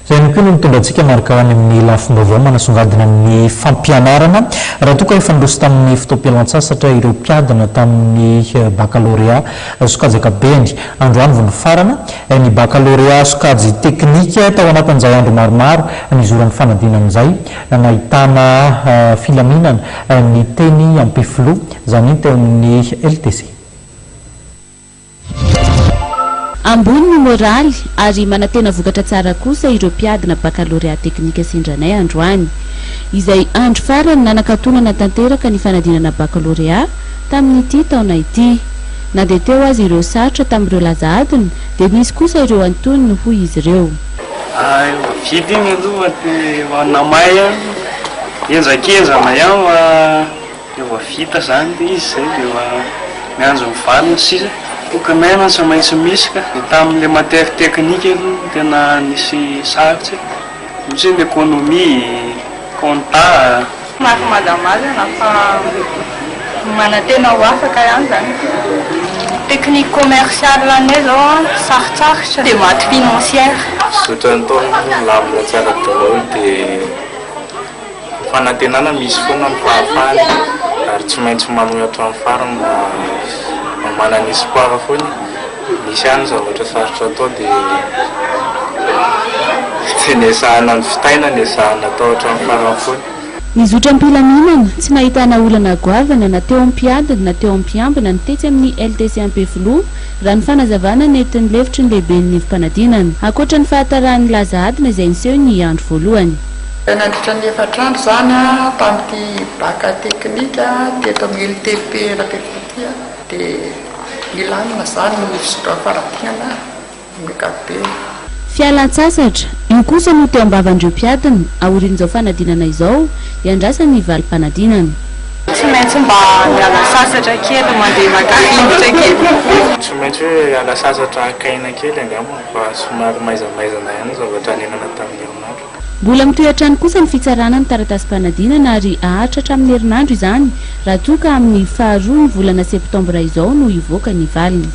Zay ihany koa no mitondrantsika marika any amin'ny lafim-baovao manasongadina amin'ny fampianarana raha toa ka efa nirosy tamin'ny fotoam-pialan-tsasatra ireo mpiadana tamin'ny baccalauréat sokajaka beny androany vao nofarana ny baccalauréat sokajy teknika tao anatin'izay andro maromaro nizoran'ny fanadinan'izay nahitana filaminana ny teny ampefilo zany teo amin'ny LTC. Ambony ny moraly ary manatena vokatra tsara kosa ireo mpiadina baccalauréat teknika sindranay androany izay andro farany nanakatonana tanteraka ny fanadinana baccalauréat tamin'ity taona ity na dia teo azy ireo sarotra tamin'ireo laza adiny dia misy kosa ireo antoniny hoy izy ireo. Vidy igny aloha dia namay enjakezana ihany efa vita zany dia izy zay dia mianjo mivalina sisa okanena tsy maintsy misy ka dia tamin'ilay matière technique aloha tena nisy sarotra misy ny économie compta madamazana fa manatena ho afaka ihany zany technique commerciale anay zao sarotsarotra dia maty financière sotrany taona lavina tsara daholo dia fanantenana misy foana ny fahafahany ary tsy maintsy manohatra amin'ny farany manana espoir foana misy ihany zavatra sarotra atao dia nesahana ny fitaina nesahana atao hatramin'ny farany foana. Nizotra am-pilaminana tsy nahitana olana goavana na teo am-piadina na teo am-piambina ny tetsy amin'ny LTC Ampefilo raha ny fanazavana nentin'ny lefitry ny lehiben'ny nivim-panadinana ankoatra ny fahatarany laza adina izay niseho ny andro voalohany. Nandritra ny efatrandro zany tamin'ity baka teknika teto amin'ny LTP Rapetity dia nilamina zany nisotra faradinana amin'ny kapbe. Fialan-tsasatra io kosa no teo ambavandreo mpiadina aorian'izao fanadinana izao iandrasany valim-panadinana. Tsy maintsy mba miala sasatra kely mandeha makafingotra kely. Tsy maintsy hoe miala sasatra akaina kely angamba fa somary maizamaizana ihany zavatra nenana tamin'ny herinandro. Mbola mitoetrany kosa ny fitsarana ny taratasy-panadinana ary ahatra hatramin'ny herinandro izany raha toa ka amin'ny 2 ny volana septambra izao no hivoaka ny valiny.